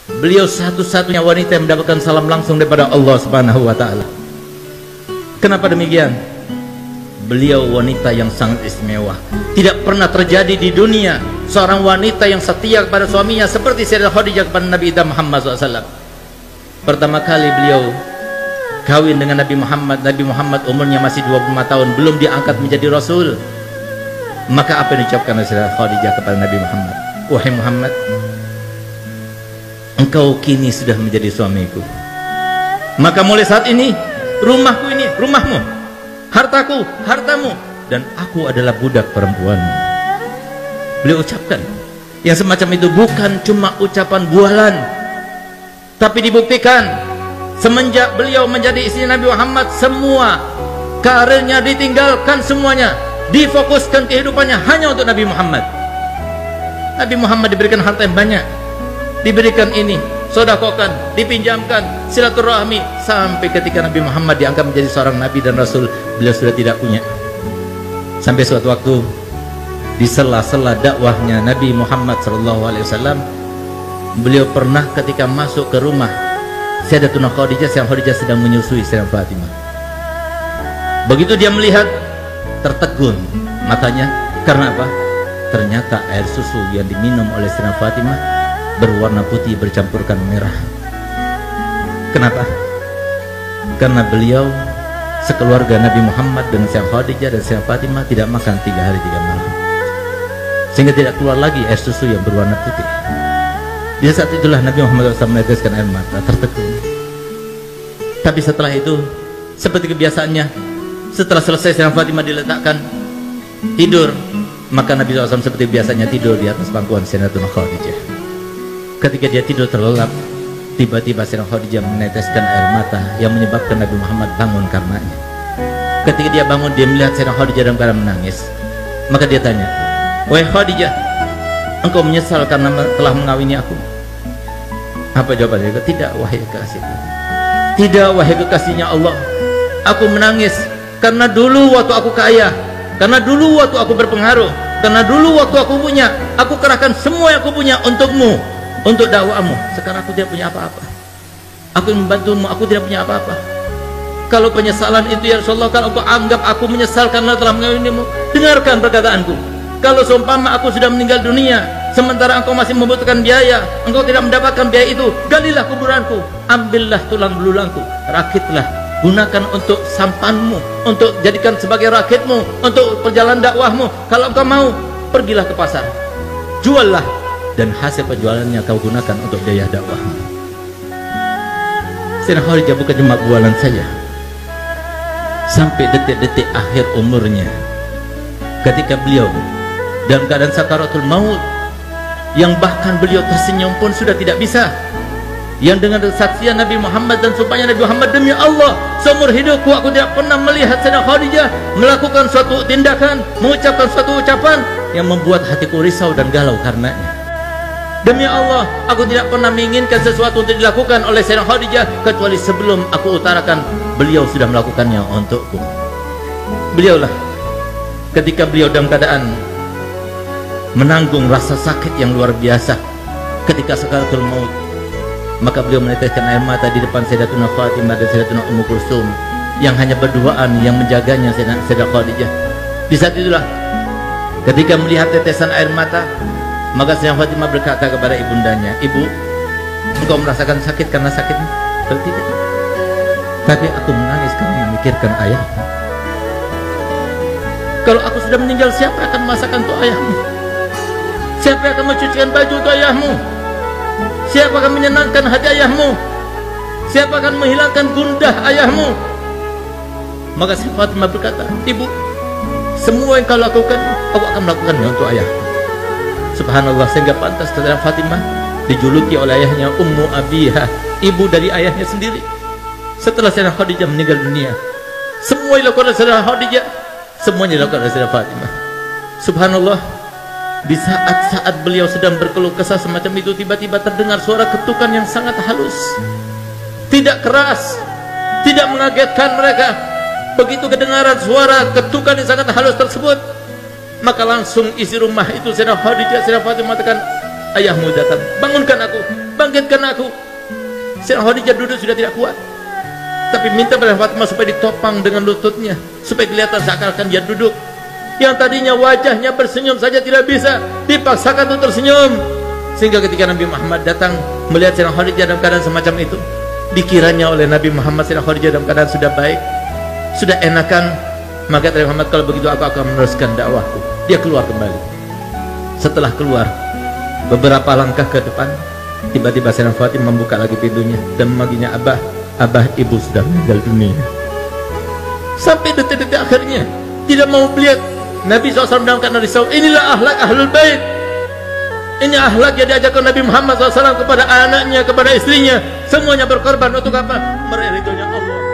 Beliau satu-satunya wanita yang mendapatkan salam langsung daripada Allah Subhanahu wa taala. Kenapa demikian? Beliau wanita yang sangat istimewa. Tidak pernah terjadi di dunia seorang wanita yang setia kepada suaminya seperti Sayyidah Khadijah kepada Nabi Muhammad SAW. Pertama kali beliau kawin dengan Nabi Muhammad. Nabi Muhammad umurnya masih 25 tahun, belum diangkat menjadi Rasul. Maka apa yang diucapkan oleh Sayyidah Khadijah kepada Nabi Muhammad? Wahai Muhammad, engkau kini sudah menjadi suamiku. Maka mulai saat ini, rumahku ini rumahmu, hartaku hartamu, dan aku adalah budak perempuanmu. Beliau ucapkan yang semacam itu bukan cuma ucapan bualan, tapi dibuktikan semenjak beliau menjadi istri Nabi Muhammad, semua karirnya ditinggalkan, semuanya difokuskan kehidupannya hanya untuk Nabi Muhammad. Nabi Muhammad diberikan harta yang banyak, diberikan ini, sodakokan, dipinjamkan, silaturahmi, sampai ketika Nabi Muhammad diangkat menjadi seorang Nabi dan Rasul, beliau sudah tidak punya. Sampai suatu waktu di sela-sela dakwahnya Nabi Muhammad SAW, beliau pernah ketika masuk ke rumah Sayyidatuna Khadijah, Sayyidah Khadijah sedang menyusui Sayyidah Fatimah. Begitu dia melihat, tertegun matanya. Karena apa? Ternyata air susu yang diminum oleh Sayyidah Fatimah berwarna putih bercampurkan merah. Kenapa? Karena beliau sekeluarga Nabi Muhammad dengan Sayyidah Khadijah dan Sayyidah Fatimah tidak makan 3 hari 3 malam, sehingga tidak keluar lagi air susu yang berwarna putih. Di saat itulah Nabi Muhammad SAW meneteskan air mata, tertegun. Tapi setelah itu, seperti kebiasaannya, setelah selesai Sayyidah Fatimah diletakkan tidur, maka Nabi SAW seperti biasanya tidur di atas pangkuan Sayyidatuna Khadijah. Ketika dia tidur terlelap, tiba-tiba Sayyidah Khadijah meneteskan air mata yang menyebabkan Nabi Muhammad bangun karenanya. Ketika dia bangun, dia melihat Sayyidah Khadijah dalam keadaan menangis. Maka dia tanya, "Wahai Khadijah, engkau menyesal karena telah mengawini aku?" Apa jawabannya? "Tidak, wahai kekasihku. Tidak, wahai kekasihnya Allah. Aku menangis karena dulu waktu aku kaya, karena dulu waktu aku berpengaruh, karena dulu waktu aku punya, aku kerahkan semua yang aku punya untukmu, untuk dakwamu. Sekarang aku tidak punya apa-apa. Aku ingin membantumu, aku tidak punya apa-apa. Kalau penyesalan itu ya Rasulullah, kalau engkau anggap aku menyesal karena telah mengawinimu, dengarkan perkataanku. Kalau seumpama aku sudah meninggal dunia, sementara engkau masih membutuhkan biaya, engkau tidak mendapatkan biaya itu, galilah kuburanku, ambillah tulang belulangku, rakitlah, gunakan untuk sampanmu, untuk jadikan sebagai rakitmu, untuk perjalanan dakwahmu. Kalau engkau mau, pergilah ke pasar, juallah, dan hasil penjualannya kau gunakan untuk biaya dakwahmu." Sayyidah Khadijah bukan cuma bualan saja. Sampai detik-detik akhir umurnya, ketika beliau dalam keadaan sakaratul maut, yang bahkan beliau tersenyum pun sudah tidak bisa, yang dengan kesaksian Nabi Muhammad dan sumpahnya Nabi Muhammad, "Demi Allah, seumur hidupku aku tidak pernah melihat Sayyidah Khadijah melakukan suatu tindakan, mengucapkan suatu ucapan yang membuat hatiku risau dan galau karenanya. Demi Allah, aku tidak pernah menginginkan sesuatu untuk dilakukan oleh Sayyidah Khadijah kecuali sebelum aku utarakan, beliau sudah melakukannya untukku." Beliaulah ketika beliau dalam keadaan menanggung rasa sakit yang luar biasa ketika sakaratul maut, maka beliau meneteskan air mata di depan Sayyidatuna Fatimah dan Sayyidatuna Ummu Kulsum yang hanya berduaan yang menjaganya Sayyidah Khadijah. Di saat itulah ketika melihat tetesan air mata, maka Sayyidah Fatimah berkata kepada ibundanya, "Ibu, engkau merasakan sakit karena sakitmu?" "Tidak, tapi aku menangis karena memikirkan ayahmu. Kalau aku sudah meninggal, siapa akan masakan untuk ayahmu? Siapa akan mencucikan baju untuk ayahmu? Siapa akan menyenangkan hati ayahmu? Siapa akan menghilangkan gundah ayahmu?" Maka Sayyidah Fatimah berkata, "Ibu, semua yang kau lakukan, aku akan melakukannya untuk ayahku." Subhanallah, sehingga pantas Sayyidah Fatimah dijuluki oleh ayahnya Ummu Abiha, ibu dari ayahnya sendiri. Setelah Sayyidah Khadijah meninggal dunia, semua yang dilakukan oleh Sayyidah Khadijah, semuanya dilakukan oleh Sayyidah Fatimah. Subhanallah, di saat-saat beliau sedang berkeluh kesah semacam itu, tiba-tiba terdengar suara ketukan yang sangat halus, tidak keras, tidak mengagetkan mereka. Begitu kedengaran suara ketukan yang sangat halus tersebut, maka langsung isi rumah itu Sayyidah Khadijah, Sayyidah Fatimah mengatakan, "Ayahmu datang, bangunkan aku, kagetkan aku. Sayyidah Khadijah duduk sudah tidak kuat, tapi minta pada Fatimah supaya ditopang dengan lututnya, supaya kelihatan seakan-akan dia duduk. Yang tadinya wajahnya bersenyum saja tidak bisa, dipaksakan untuk tersenyum. Sehingga ketika Nabi Muhammad datang melihat Sayyidah Khadijah dalam keadaan semacam itu, dikiranya oleh Nabi Muhammad Sayyidah Khadijah dalam keadaan sudah baik, sudah enakan. Maka Nabi Muhammad, kalau begitu aku akan meneruskan dakwahku. Dia keluar kembali. Setelah keluar beberapa langkah ke depan, tiba-tiba Sayyidah Fatimah membuka lagi pintunya dan memanggilnya, Abah, Abah, ibu sudah meninggal dunia. Sampai detik-detik akhirnya tidak mau melihat Nabi SAW dalam keadaan risau. Inilah akhlak ahlul bait. Ini akhlak yang diajarkan Nabi Muhammad SAW kepada anaknya, kepada istrinya. Semuanya berkorban untuk apa? Meraih ridhonya Allah.